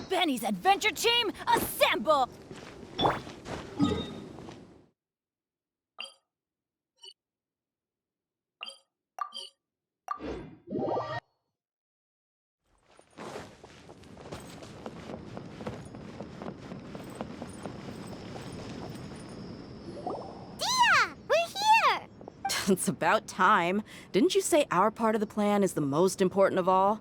Benny's adventure team, assemble! It's about time. Didn't you say our part of the plan is the most important of all?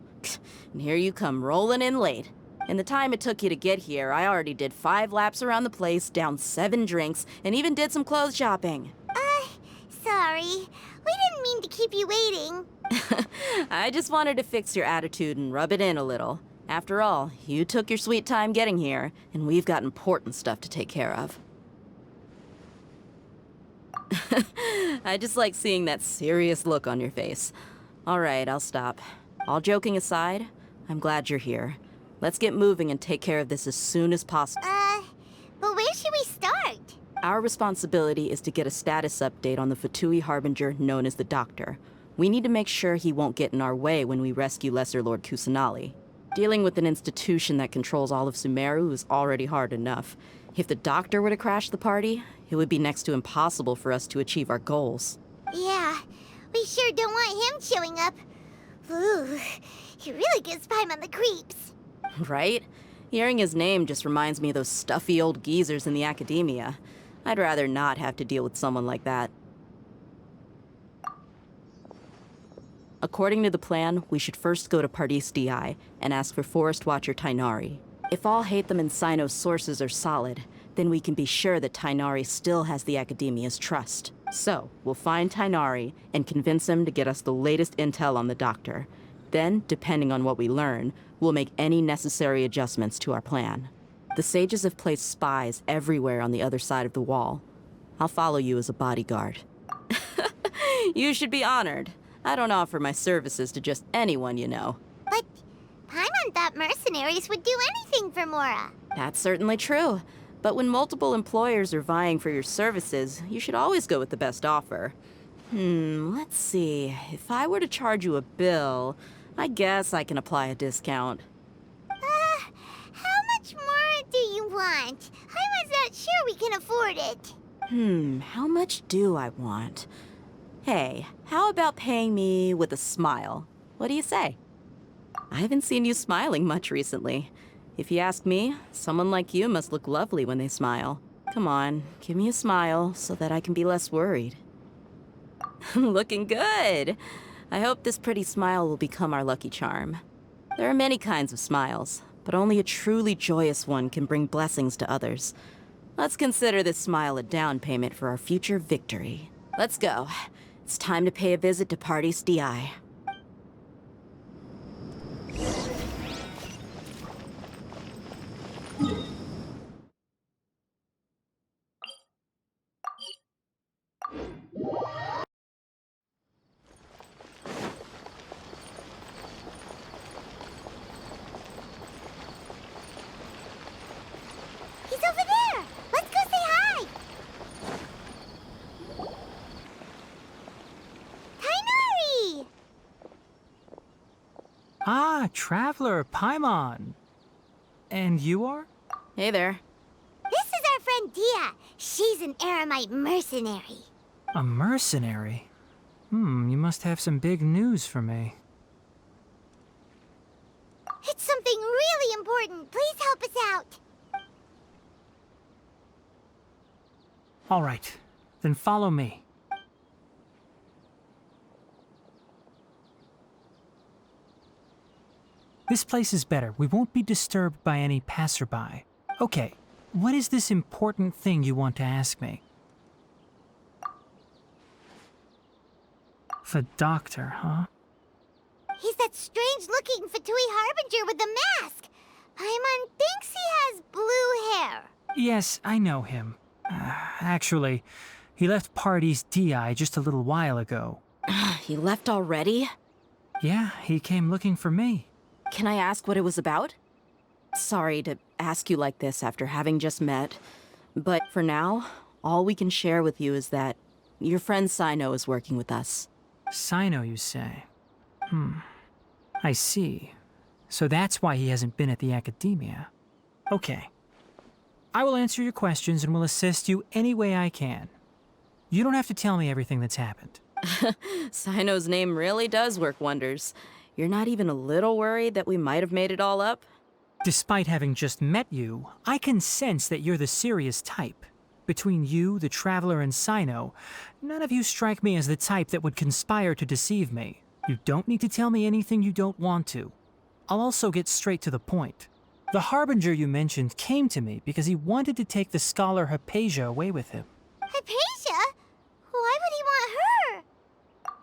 And here you come rolling in late. In the time it took you to get here, I already did 5 laps around the place, downed 7 drinks, and even did some clothes shopping. Sorry. We didn't mean to keep you waiting. I just wanted to fix your attitude and rub it in a little. After all, you took your sweet time getting here, and we've got important stuff to take care of. I just like seeing that serious look on your face. All right, I'll stop. All joking aside, I'm glad you're here. Let's get moving and take care of this as soon as possible. But where should we start? Our responsibility is to get a status update on the Fatui Harbinger known as the Doctor. We need to make sure he won't get in our way when we rescue Lesser Lord Kusanali. Dealing with an institution that controls all of Sumeru is already hard enough. If the Doctor were to crash the party, it would be next to impossible for us to achieve our goals. Yeah, we sure don't want him showing up. Ooh, he really gives Paimon the creeps. Right? Hearing his name just reminds me of those stuffy old geezers in the academia. I'd rather not have to deal with someone like that. According to the plan, we should first go to Pardis Di and ask for Forest Watcher Tighnari. If all Haytham and Sino's sources are solid, then we can be sure that Tighnari still has the Academia's trust. So, we'll find Tighnari and convince him to get us the latest intel on the Doctor. Then, depending on what we learn, we'll make any necessary adjustments to our plan. The sages have placed spies everywhere on the other side of the wall. I'll follow you as a bodyguard. You should be honored. I don't offer my services to just anyone you know. But Paimon thought mercenaries would do anything for Mora. That's certainly true. But when multiple employers are vying for your services, you should always go with the best offer. Let's see. If I were to charge you a bill, I guess I can apply a discount. How much more do you want? I was not sure we can afford it. How much do I want? Hey, how about paying me with a smile? What do you say? I haven't seen you smiling much recently. If you ask me, someone like you must look lovely when they smile. Come on, give me a smile so that I can be less worried. Looking good! I hope this pretty smile will become our lucky charm. There are many kinds of smiles, but only a truly joyous one can bring blessings to others. Let's consider this smile a down payment for our future victory. Let's go. It's time to pay a visit to Pardis Di. He's over there! Let's go say hi! Tighnari! Ah, Traveler, Paimon. And you are? Hey there. This is our friend Dia. She's an Aramite mercenary. A mercenary? You must have some big news for me. It's something really important. Please help us out. All right, then follow me. This place is better. We won't be disturbed by any passerby. Okay, what is this important thing you want to ask me? The Doctor, huh? He's that strange-looking Fatui Harbinger with the mask. Paimon thinks he has blue hair. Yes, I know him. Actually, he left Pardis Di just a little while ago. He left already? Yeah, he came looking for me. Can I ask what it was about? Sorry to ask you like this after having just met, but for now, all we can share with you is that your friend Sino is working with us. Sino, you say? I see. So that's why he hasn't been at the academia. Okay. I will answer your questions and will assist you any way I can. You don't have to tell me everything that's happened. Sino's name really does work wonders. You're not even a little worried that we might have made it all up? Despite having just met you, I can sense that you're the serious type. Between you, the Traveler, and Sino, none of you strike me as the type that would conspire to deceive me. You don't need to tell me anything you don't want to. I'll also get straight to the point. The Harbinger you mentioned came to me because he wanted to take the scholar Haypasia away with him. Hypatia? Why would he want her?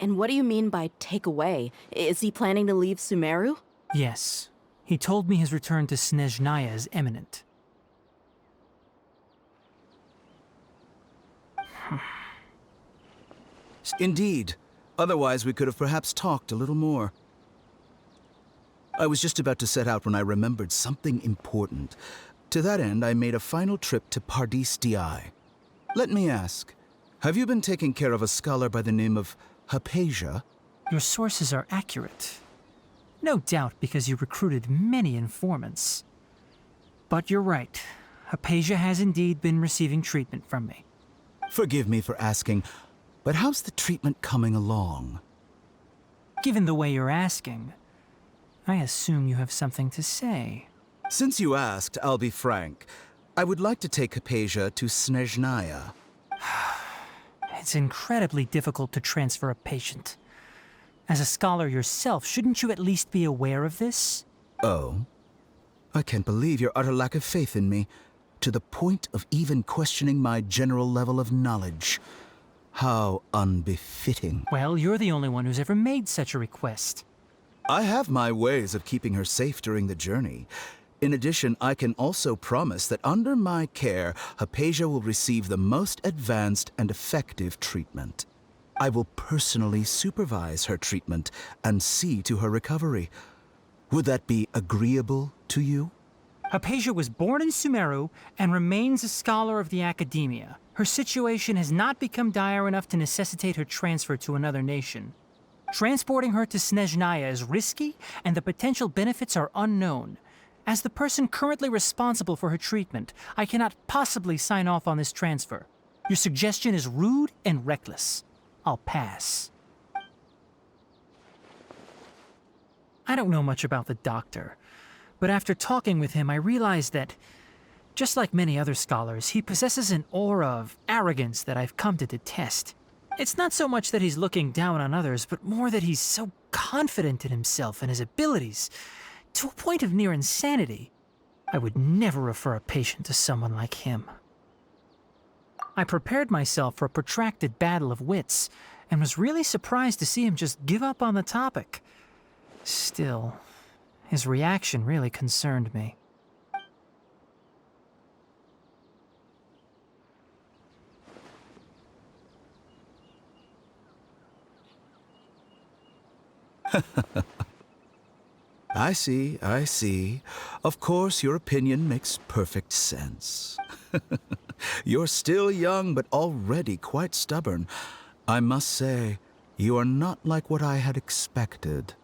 And what do you mean by take away? Is he planning to leave Sumeru? Yes. He told me his return to Snezhnaya is imminent. Indeed. Otherwise, we could have perhaps talked a little more. I was just about to set out when I remembered something important. To that end, I made a final trip to Pardis Di. Let me ask, have you been taking care of a scholar by the name of Haypasia? Your sources are accurate. No doubt because you recruited many informants. But you're right. Haypasia has indeed been receiving treatment from me. Forgive me for asking, but how's the treatment coming along? Given the way you're asking, I assume you have something to say. Since you asked, I'll be frank. I would like to take Haypasia to Snezhnaya. It's incredibly difficult to transfer a patient. As a scholar yourself, shouldn't you at least be aware of this? Oh? I can't believe your utter lack of faith in me, to the point of even questioning my general level of knowledge. How unbefitting. Well, you're the only one who's ever made such a request. I have my ways of keeping her safe during the journey. In addition, I can also promise that under my care, Haypasia will receive the most advanced and effective treatment. I will personally supervise her treatment and see to her recovery. Would that be agreeable to you? Haypasia was born in Sumeru and remains a scholar of the academia. Her situation has not become dire enough to necessitate her transfer to another nation. Transporting her to Snezhnaya is risky, and the potential benefits are unknown. As the person currently responsible for her treatment, I cannot possibly sign off on this transfer. Your suggestion is rude and reckless. I'll pass. I don't know much about the doctor, but after talking with him, I realized that, just like many other scholars, he possesses an aura of arrogance that I've come to detest. It's not so much that he's looking down on others, but more that he's so confident in himself and his abilities, to a point of near insanity. I would never refer a patient to someone like him. I prepared myself for a protracted battle of wits, and was really surprised to see him just give up on the topic. Still, his reaction really concerned me. I see, I see. Of course, your opinion makes perfect sense. You're still young, but already quite stubborn. I must say, you are not like what I had expected.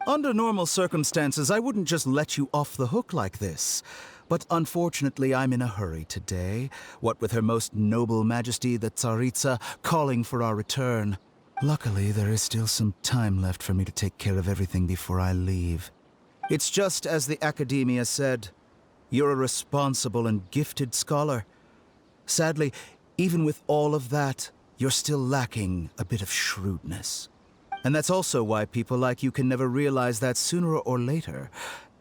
Under normal circumstances, I wouldn't just let you off the hook like this. But unfortunately, I'm in a hurry today, what with Her Most Noble Majesty the Tsaritsa calling for our return. Luckily, there is still some time left for me to take care of everything before I leave. It's just as the Academia said. You're a responsible and gifted scholar. Sadly, even with all of that, you're still lacking a bit of shrewdness. And that's also why people like you can never realize that sooner or later,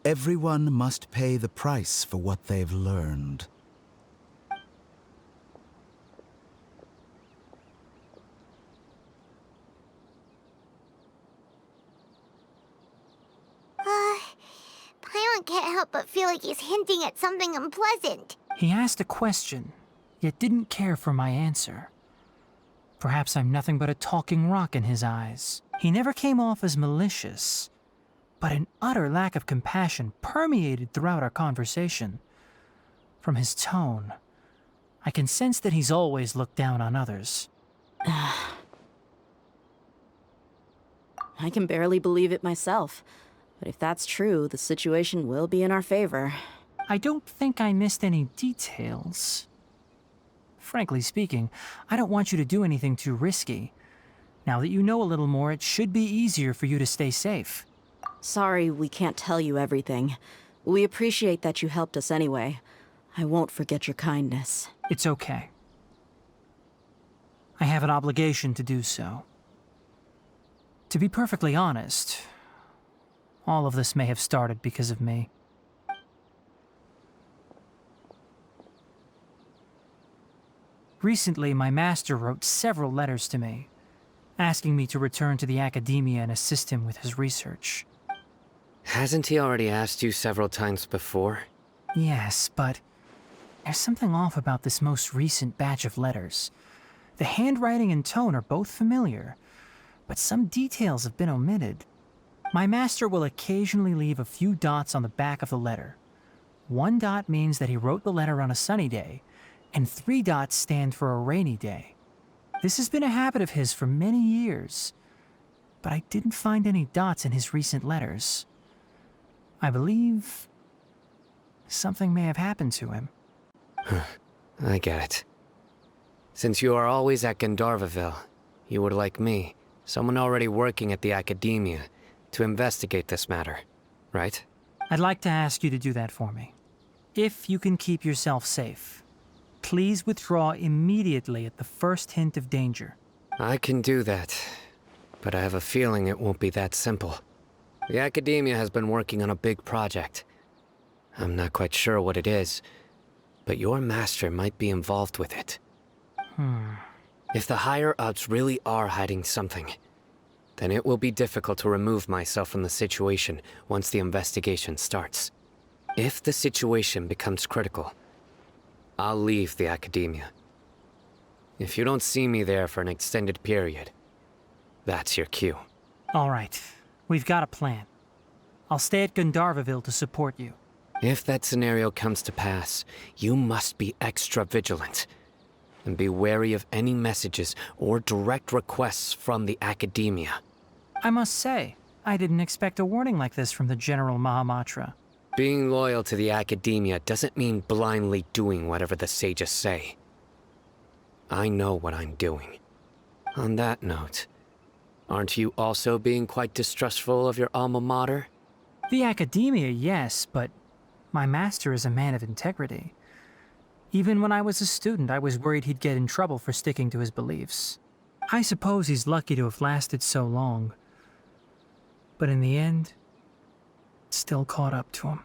everyone must pay the price for what they've learned. Paimon can't help but feel like he's hinting at something unpleasant. He asked a question, yet didn't care for my answer. Perhaps I'm nothing but a talking rock in his eyes. He never came off as malicious, but an utter lack of compassion permeated throughout our conversation. From his tone, I can sense that he's always looked down on others. I can barely believe it myself. But if that's true, the situation will be in our favor. I don't think I missed any details. Frankly speaking, I don't want you to do anything too risky. Now that you know a little more, it should be easier for you to stay safe. Sorry we can't tell you everything. We appreciate that you helped us anyway. I won't forget your kindness. It's okay. I have an obligation to do so. To be perfectly honest, all of this may have started because of me. Recently, my master wrote several letters to me, asking me to return to the academia and assist him with his research. Hasn't he already asked you several times before? Yes, but there's something off about this most recent batch of letters. The handwriting and tone are both familiar, but some details have been omitted. My master will occasionally leave a few dots on the back of the letter. 1 dot means that he wrote the letter on a sunny day, and 3 dots stand for a rainy day. This has been a habit of his for many years, but I didn't find any dots in his recent letters. I believe something may have happened to him. I get it. Since you are always at Gandharvaville, you would like me, someone already working at the academia, to investigate this matter, right? I'd like to ask you to do that for me. If you can keep yourself safe, please withdraw immediately at the first hint of danger. I can do that, but I have a feeling it won't be that simple. The academia has been working on a big project. I'm not quite sure what it is, but your master might be involved with it. If the higher-ups really are hiding something, then it will be difficult to remove myself from the situation once the investigation starts. If the situation becomes critical, I'll leave the academia. If you don't see me there for an extended period, that's your cue. All right, we've got a plan. I'll stay at Gandharvaville to support you. If that scenario comes to pass, you must be extra vigilant. And be wary of any messages or direct requests from the academia. I must say, I didn't expect a warning like this from the General Mahamatra. Being loyal to the academia doesn't mean blindly doing whatever the sages say. I know what I'm doing. On that note, aren't you also being quite distrustful of your alma mater? The academia, yes, but my master is a man of integrity. Even when I was a student, I was worried he'd get in trouble for sticking to his beliefs. I suppose he's lucky to have lasted so long. But in the end, it still caught up to him.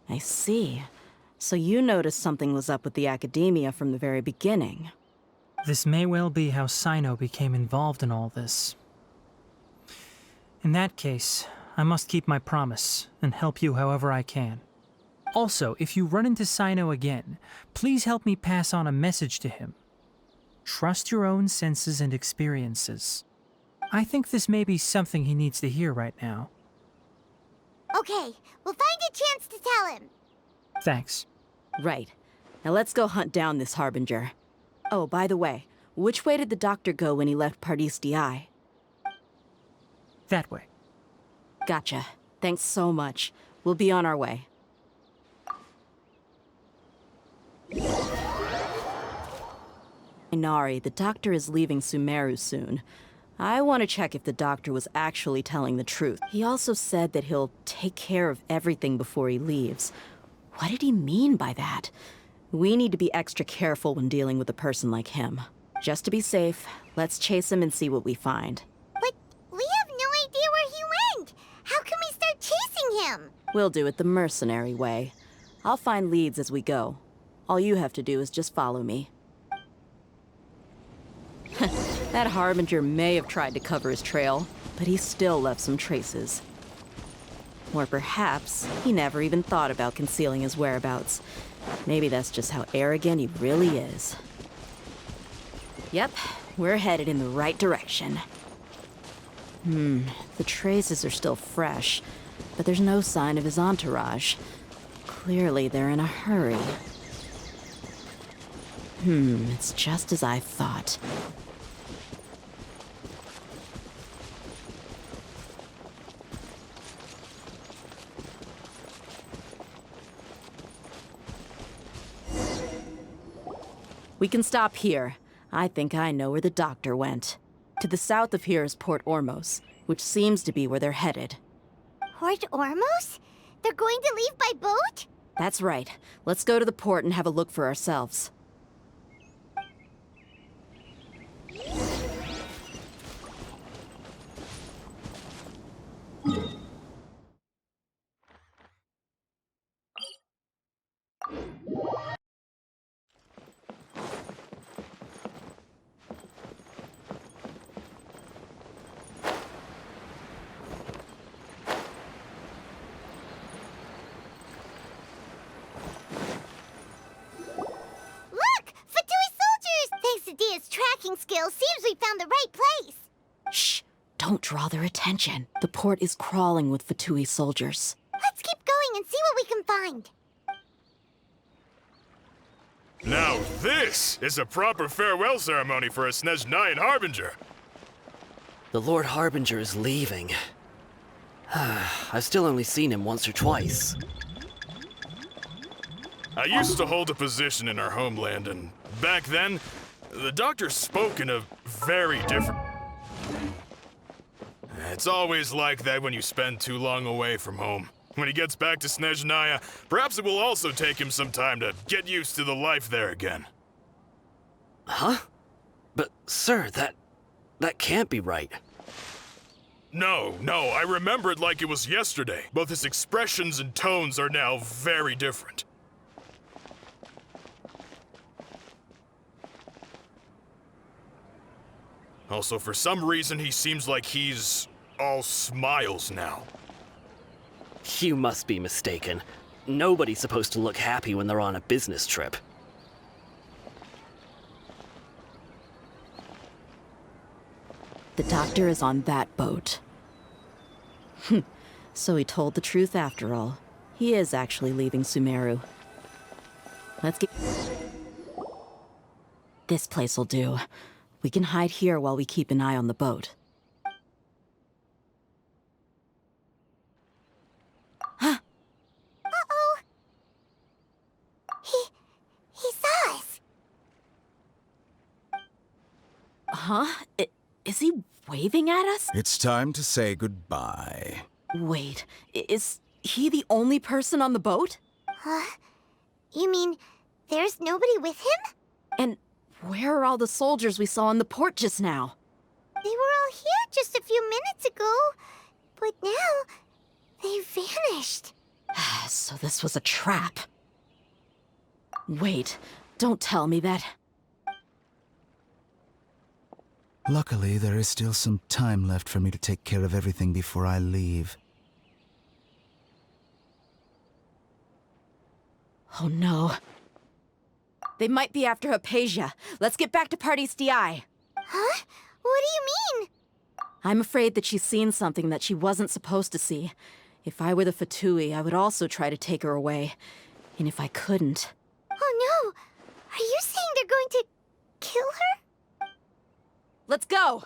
I see. So you noticed something was up with the academia from the very beginning. This may well be how Sino became involved in all this. In that case, I must keep my promise and help you however I can. Also, if you run into Sino again, please help me pass on a message to him. Trust your own senses and experiences. I think this may be something he needs to hear right now. Okay, we'll find a chance to tell him. Thanks. Right. Now let's go hunt down this Harbinger. Oh, by the way, which way did the doctor go when he left Pardis Eye? That way. Gotcha. Thanks so much. We'll be on our way. Tighnari, the doctor is leaving Sumeru soon. I want to check if the doctor was actually telling the truth. He also said that he'll take care of everything before he leaves. What did he mean by that? We need to be extra careful when dealing with a person like him. Just to be safe, let's chase him and see what we find. But we have no idea where he went. How can we start chasing him? We'll do it the mercenary way. I'll find leads as we go. All you have to do is just follow me. That Harbinger may have tried to cover his trail, but he still left some traces. Or perhaps he never even thought about concealing his whereabouts. Maybe that's just how arrogant he really is. Yep, we're headed in the right direction. The traces are still fresh, but there's no sign of his entourage. Clearly they're in a hurry. It's just as I thought. We can stop here. I think I know where the doctor went. To the south of here is Port Ormos, which seems to be where they're headed. Port Ormos? They're going to leave by boat? That's right. Let's go to the port and have a look for ourselves. Look! Fatui soldiers! Thanks to Dia's tracking skills, seems we found the right place. Shh! Don't draw their attention. The port is crawling with Fatui soldiers. Let's keep going and see what we can find. Now this is a proper farewell ceremony for a Snezhnayan Harbinger. The Lord Harbinger is leaving. I've still only seen him once or twice. I used to hold a position in our homeland, and back then, the doctor spoke in a very different... It's always like that when you spend too long away from home. When he gets back to Snezhnaya, perhaps it will also take him some time to get used to the life there again. Huh? But, sir, that can't be right. No, I remember it like it was yesterday. Both his expressions and tones are now very different. Also, for some reason, he seems like he's all smiles now. You must be mistaken. Nobody's supposed to look happy when they're on a business trip. The doctor is on that boat. So he told the truth after all. He is actually leaving Sumeru. Let's get... This place'll do. We can hide here while we keep an eye on the boat. Uh-oh. He saw us. Huh? Is he waving at us? It's time to say goodbye. Wait, is he the only person on the boat? Huh? You mean there's nobody with him? And where are all the soldiers we saw in the port just now? They were all here just a few minutes ago, but now they vanished. So this was a trap. Wait, don't tell me that... Luckily, there is still some time left for me to take care of everything before I leave. Oh no. They might be after Haypasia. Let's get back to Party's DI. Huh? What do you mean? I'm afraid that she's seen something that she wasn't supposed to see. If I were the Fatui, I would also try to take her away. And if I couldn't... Oh no! Are you saying they're going to kill her? Let's go!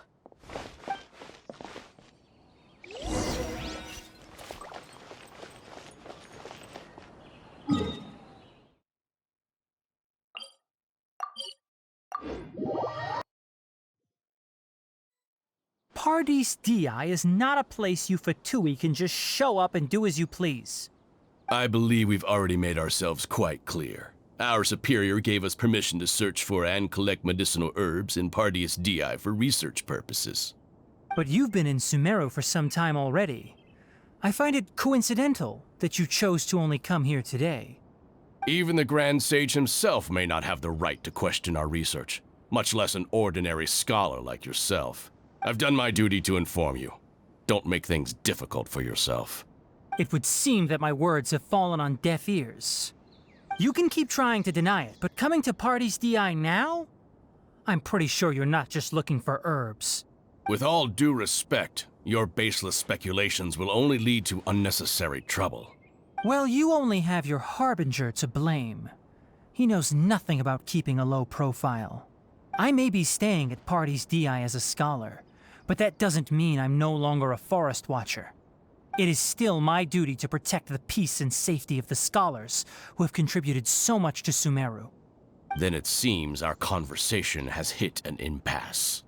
Pardees Di is not a place you Fatui can just show up and do as you please. I believe we've already made ourselves quite clear. Our superior gave us permission to search for and collect medicinal herbs in Pardees Di for research purposes. But you've been in Sumeru for some time already. I find it coincidental that you chose to only come here today. Even the Grand Sage himself may not have the right to question our research, much less an ordinary scholar like yourself. I've done my duty to inform you. Don't make things difficult for yourself. It would seem that my words have fallen on deaf ears. You can keep trying to deny it, but coming to Pardees Di now? I'm pretty sure you're not just looking for herbs. With all due respect, your baseless speculations will only lead to unnecessary trouble. Well, you only have your Harbinger to blame. He knows nothing about keeping a low profile. I may be staying at Pardees Di as a scholar, but that doesn't mean I'm no longer a forest watcher. It is still my duty to protect the peace and safety of the scholars who have contributed so much to Sumeru. Then it seems our conversation has hit an impasse.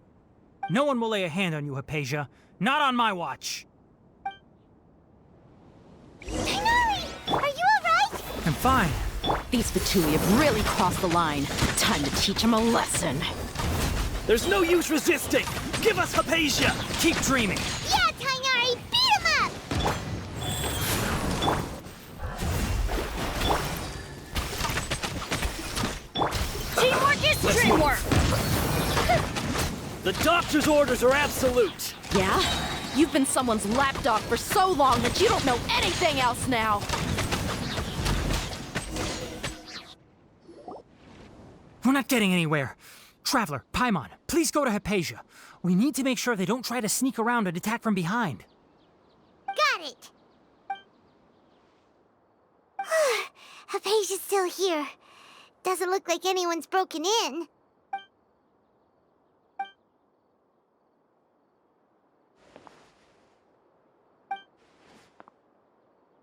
No one will lay a hand on you, Haypasia. Not on my watch. Tighnari! Are you alright? I'm fine. These Fatui have really crossed the line. Time to teach them a lesson. There's no use resisting! Give us Haypasia! Keep dreaming. Yeah, Tighnari! Beat him up! Teamwork is dreamwork! The doctor's orders are absolute! Yeah? You've been someone's lapdog for so long that you don't know anything else now. We're not getting anywhere. Traveler, Paimon, please go to Haypasia. We need to make sure they don't try to sneak around and attack from behind. Got it! Haypasia's still here. Doesn't look like anyone's broken in.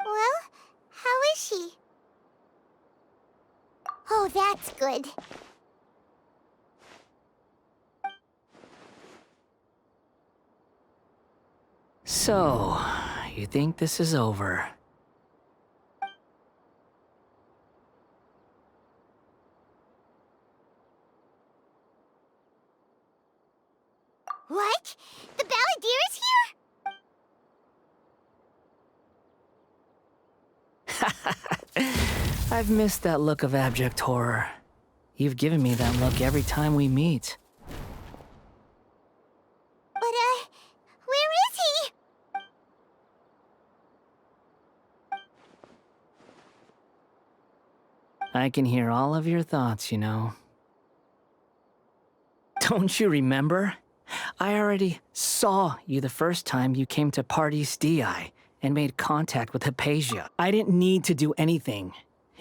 Well, how is she? Oh, that's good. So, you think this is over? What? The Balladeer is here? I've missed that look of abject horror. You've given me that look every time we meet. But, where is he? I can hear all of your thoughts, you know. Don't you remember? I already saw you the first time you came to Parties DI and made contact with Haypasia. I didn't need to do anything.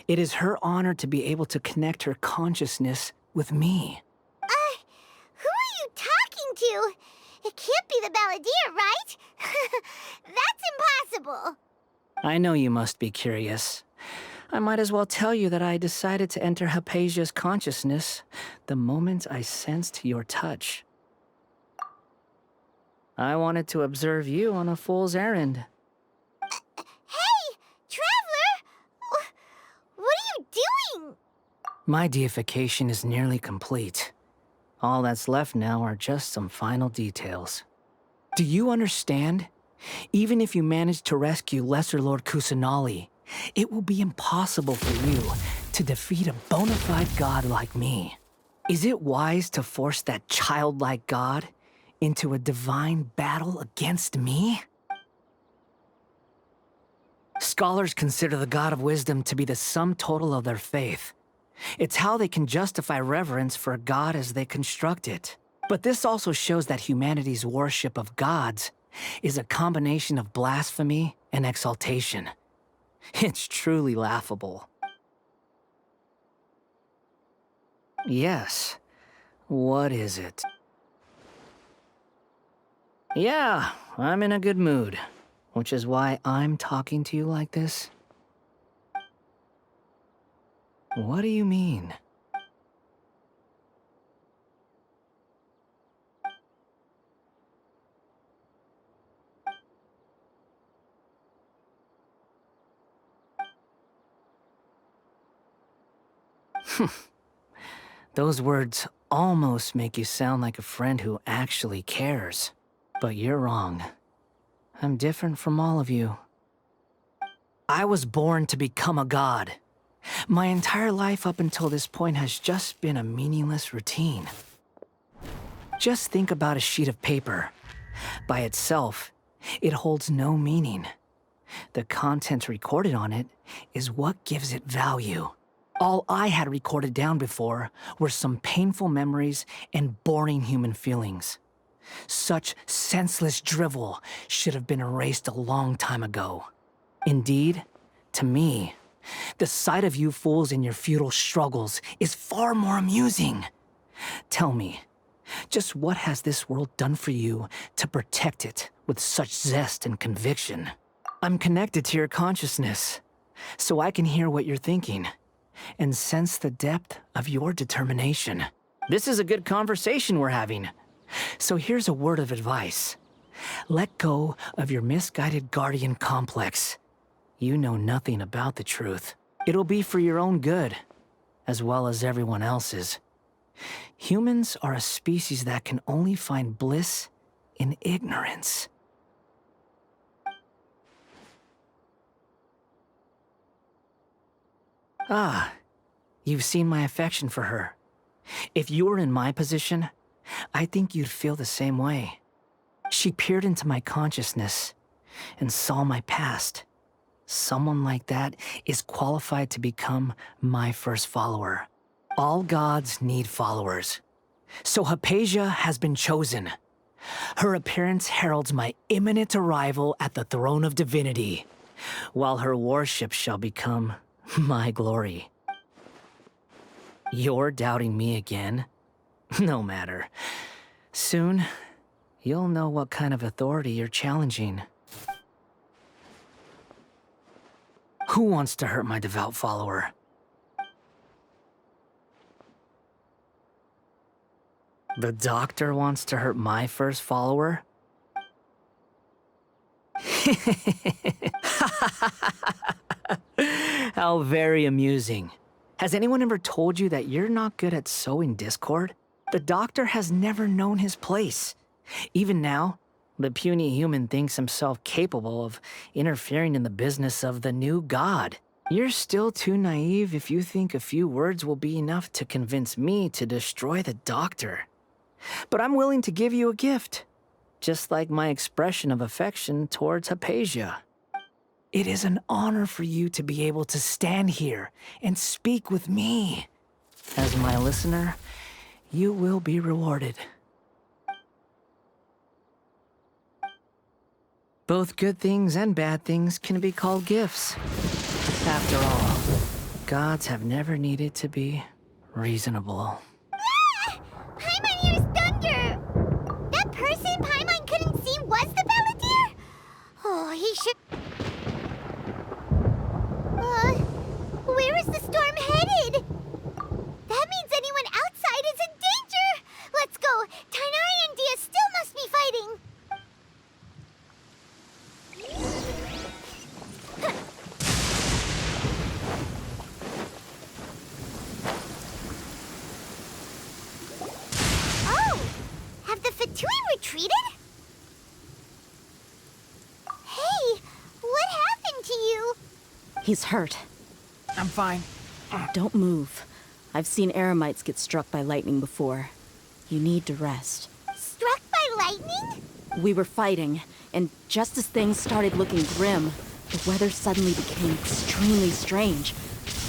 It is her honor to be able to connect her consciousness with me. Who are you talking to? It can't be the Balladeer, right? That's impossible. I know you must be curious. I might as well tell you that I decided to enter Haypasia's consciousness the moment I sensed your touch. I wanted to observe you on a fool's errand. Hey, Traveler! What are you doing? My deification is nearly complete. All that's left now are just some final details. Do you understand? Even if you manage to rescue Lesser Lord Kusanali, it will be impossible for you to defeat a bona fide god like me. Is it wise to force that childlike god into a divine battle against me? Scholars consider the God of Wisdom to be the sum total of their faith. It's how they can justify reverence for a god as they construct it. But this also shows that humanity's worship of gods is a combination of blasphemy and exaltation. It's truly laughable. Yes. What is it? Yeah, I'm in a good mood, which is why I'm talking to you like this. What do you mean? Those words almost make you sound like a friend who actually cares. But you're wrong. I'm different from all of you. I was born to become a god. My entire life up until this point has just been a meaningless routine. Just think about a sheet of paper. By itself, it holds no meaning. The content recorded on it is what gives it value. All I had recorded down before were some painful memories and boring human feelings. Such senseless drivel should have been erased a long time ago. Indeed, to me, the sight of you fools in your futile struggles is far more amusing. Tell me, just what has this world done for you to protect it with such zest and conviction? I'm connected to your consciousness, so I can hear what you're thinking. and sense the depth of your determination. This is a good conversation we're having. So here's a word of advice. Let go of your misguided guardian complex. You know nothing about the truth. It'll be for your own good, as well as everyone else's. Humans are a species that can only find bliss in ignorance. Ah, you've seen my affection for her. If you were in my position, I think you'd feel the same way. She peered into my consciousness and saw my past. Someone like that is qualified to become my first follower. All gods need followers. So Haypasia has been chosen. Her appearance heralds my imminent arrival at the throne of divinity, while her worship shall become my glory. You're doubting me again? No matter. Soon, you'll know what kind of authority you're challenging. Who wants to hurt my devout follower? The doctor wants to hurt my first follower? How very amusing. Has anyone ever told you that you're not good at sowing discord? The doctor has never known his place. Even now, the puny human thinks himself capable of interfering in the business of the new god. You're still too naive if you think a few words will be enough to convince me to destroy the doctor. But I'm willing to give you a gift, just like my expression of affection towards Haypasia. It is an honor for you to be able to stand here and speak with me. As my listener, you will be rewarded. Both good things and bad things can be called gifts. After all, gods have never needed to be reasonable. Ah! Paimon hears thunder! That person Paimon couldn't see was the Balladeer? Oh, he should... where is the storm headed? That means anyone outside is in danger! Let's go! Tighnari and Dia still must be fighting! Oh! Have the Fatui retreated? Hey! What happened to you? He's hurt. I'm fine. Don't move. I've seen Eremites get struck by lightning before. You need to rest. Struck by lightning? We were fighting, and just as things started looking grim, the weather suddenly became extremely strange.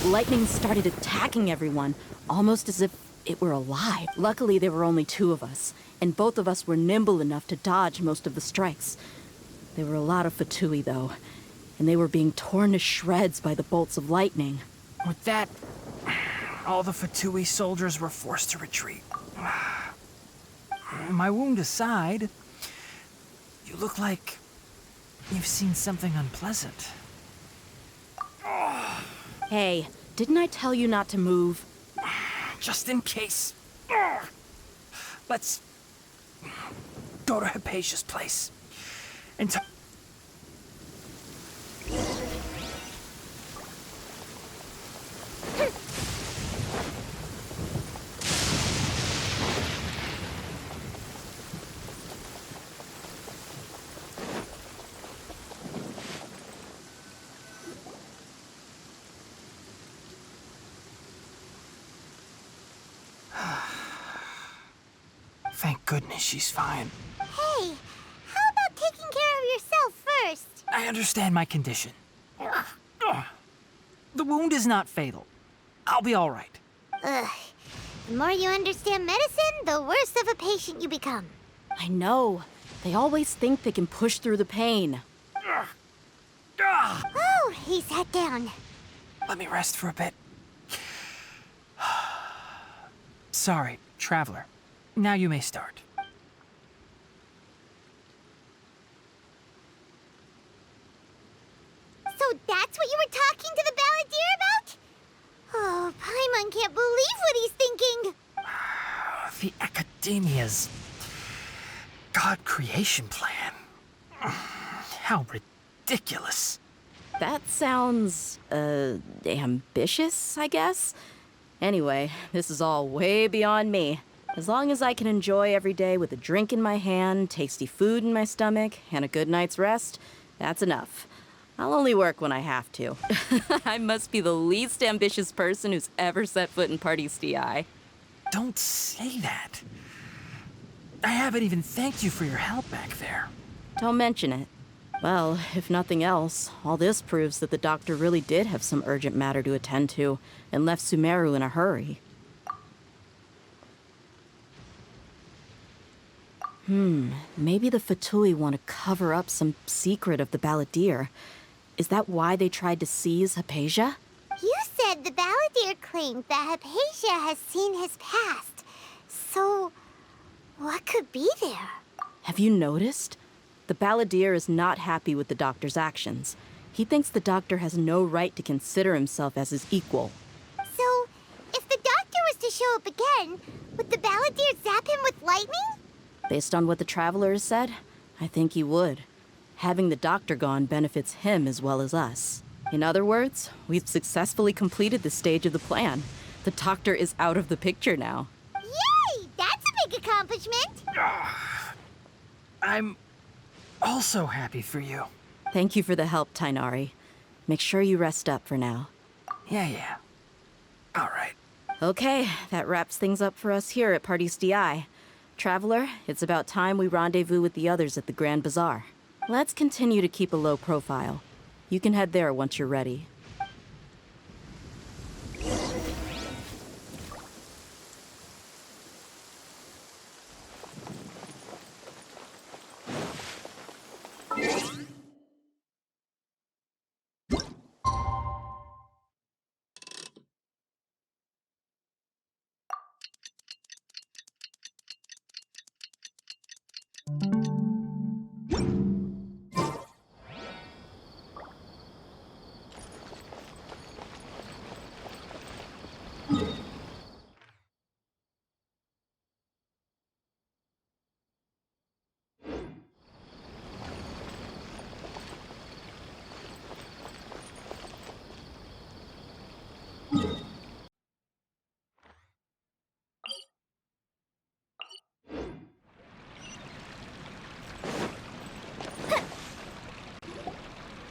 Lightning started attacking everyone, almost as if it were alive. Luckily, there were only two of us, and both of us were nimble enough to dodge most of the strikes. There were a lot of Fatui, though, and they were being torn to shreds by the bolts of lightning. With that, all the Fatui soldiers were forced to retreat. My wound aside, you look like you've seen something unpleasant. Hey, didn't I tell you not to move? Just in case. Let's go to Haypasia's place and Thank goodness she's fine. Hey, how about taking care of yourself first? I understand my condition. The wound is not fatal. I'll be all right. Ugh. The more you understand medicine, the worse of a patient you become. I know. They always think they can push through the pain. Oh, he sat down. Let me rest for a bit. Sorry, traveler. Now you may start. So that's what you were talking to the Balladeer about? Oh, Paimon can't believe what he's thinking. The Academia's God creation plan. How ridiculous. That sounds, ambitious, I guess? Anyway, this is all way beyond me. As long as I can enjoy every day with a drink in my hand, tasty food in my stomach, and a good night's rest, that's enough. I'll only work when I have to. I must be the least ambitious person who's ever set foot in Party's DI. Don't say that. I haven't even thanked you for your help back there. Don't mention it. Well, if nothing else, all this proves that the doctor really did have some urgent matter to attend to and left Sumeru in a hurry. Maybe the Fatui want to cover up some secret of the Balladeer. Is that why they tried to seize Haypasia? You said the Balladeer claimed that Haypasia has seen his past. So, what could be there? Have you noticed? The Balladeer is not happy with the doctor's actions. He thinks the doctor has no right to consider himself as his equal. So, if the doctor was to show up again, would the Balladeer zap him with lightning? Based on what the Traveler has said, I think he would. Having the doctor gone benefits him as well as us. In other words, we've successfully completed this stage of the plan. The doctor is out of the picture now. Yay! That's a big accomplishment! I'm also happy for you. Thank you for the help, Tighnari. Make sure you rest up for now. Yeah. All right. Okay, that wraps things up for us here at Party's DI. Traveler, it's about time we rendezvous with the others at the Grand Bazaar. Let's continue to keep a low profile. You can head there once you're ready.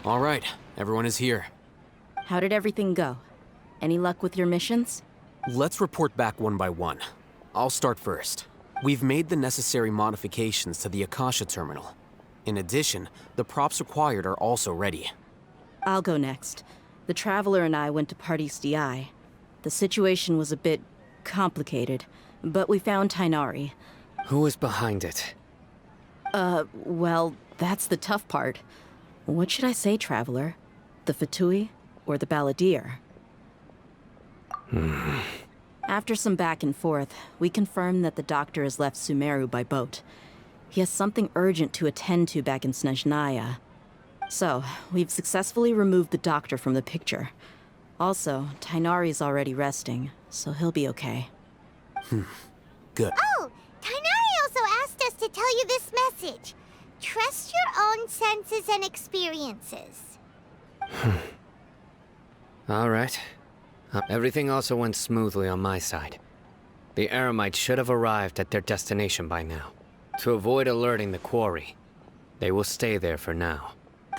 All right, everyone is here. How did everything go? Any luck with your missions? Let's report back one by one. I'll start first. We've made the necessary modifications to the Akasha terminal. In addition, the props required are also ready. I'll go next. The Traveler and I went to Party's DI. The situation was a bit complicated, but we found Tighnari. Who is behind it? Well, that's the tough part. What should I say, Traveler? The Fatui or the Balladeer? After some back and forth, we confirmed that the doctor has left Sumeru by boat. He has something urgent to attend to back in Snezhnaya. So, we've successfully removed the doctor from the picture. Also, Tighnari's already resting, so he'll be okay. Good. Oh, Tighnari also asked us to tell you this message. Trust your own senses and experiences. All right. Everything also went smoothly on my side. The Eremites should have arrived at their destination by now. To avoid alerting the quarry, they will stay there for now.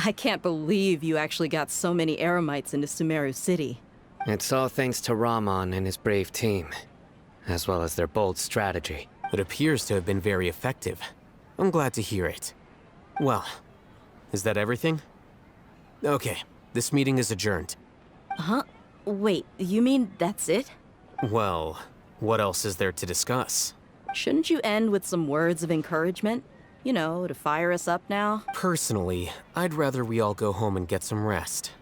I can't believe you actually got so many Eremites into Sumeru City. It's all thanks to Rahman and his brave team, as well as their bold strategy. It appears to have been very effective. I'm glad to hear it. Well, is that everything? Okay, this meeting is adjourned. Huh? Wait, you mean that's it? Well, what else is there to discuss? Shouldn't you end with some words of encouragement? You know, to fire us up now? Personally, I'd rather we all go home and get some rest.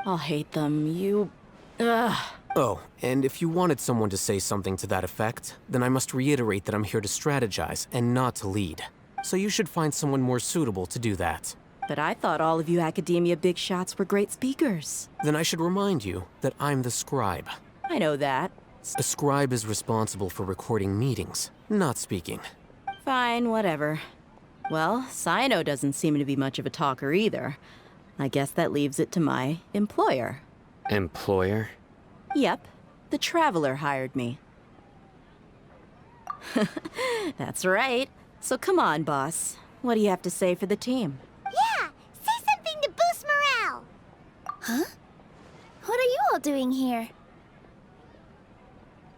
I'll hate them. Ugh. Oh, and if you wanted someone to say something to that effect, then I must reiterate that I'm here to strategize and not to lead. So you should find someone more suitable to do that. But I thought all of you Academia big shots were great speakers. Then I should remind you that I'm the scribe. I know that. A scribe is responsible for recording meetings, not speaking. Fine, whatever. Well, Cyno doesn't seem to be much of a talker either. I guess that leaves it to my employer. Employer? Yep, the Traveler hired me. That's right. So come on, boss. What do you have to say for the team? Yeah, say something to boost morale. Huh? What are you all doing here?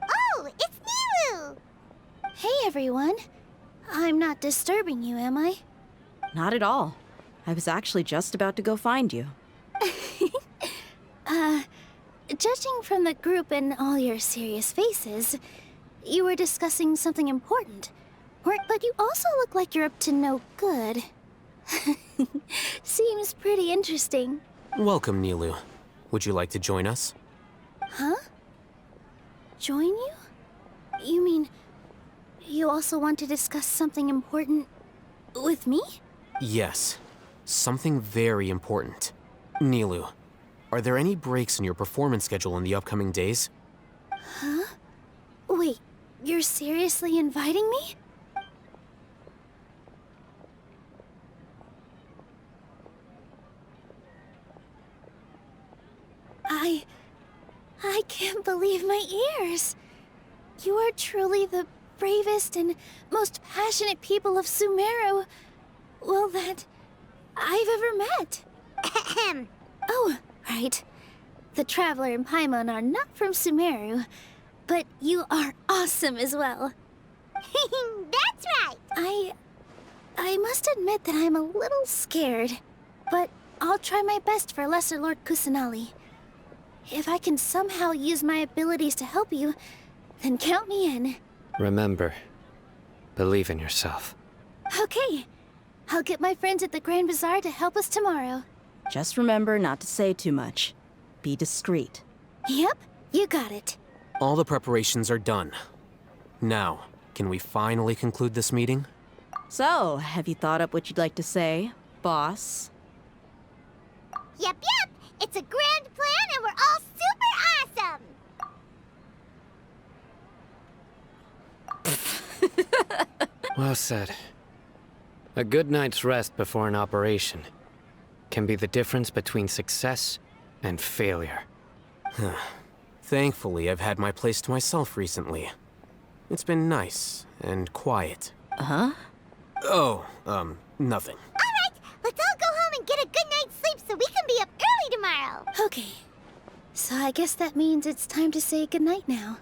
Oh, it's Nilou! Hey, everyone. I'm not disturbing you, am I? Not at all. I was actually just about to go find you. Judging from the group and all your serious faces, you were discussing something important. But you also look like you're up to no good. Seems pretty interesting. Welcome, Nilou. Would you like to join us? Huh? Join you? You mean you also want to discuss something important with me? Yes. Something very important. Nilou, are there any breaks in your performance schedule in the upcoming days? Huh? Wait, you're seriously inviting me? I can't believe my ears. You are truly the bravest and most passionate people of Sumeru, well, that I've ever met. Oh, right. The Traveler and Paimon are not from Sumeru, but you are awesome as well. That's right! I must admit that I'm a little scared, but I'll try my best for Lesser Lord Kusanali. If I can somehow use my abilities to help you, then count me in. Remember, believe in yourself. Okay. I'll get my friends at the Grand Bazaar to help us tomorrow. Just remember not to say too much. Be discreet. Yep, you got it. All the preparations are done. Now, can we finally conclude this meeting? So, have you thought up what you'd like to say, boss? Yep. It's a grand plan and we're all super awesome! Well said. A good night's rest before an operation can be the difference between success and failure. Thankfully, I've had my place to myself recently. It's been nice and quiet. Huh? Oh, nothing. Alright, let's all go home and get a good night's sleep so we can be up early tomorrow! Okay. So I guess that means it's time to say goodnight now.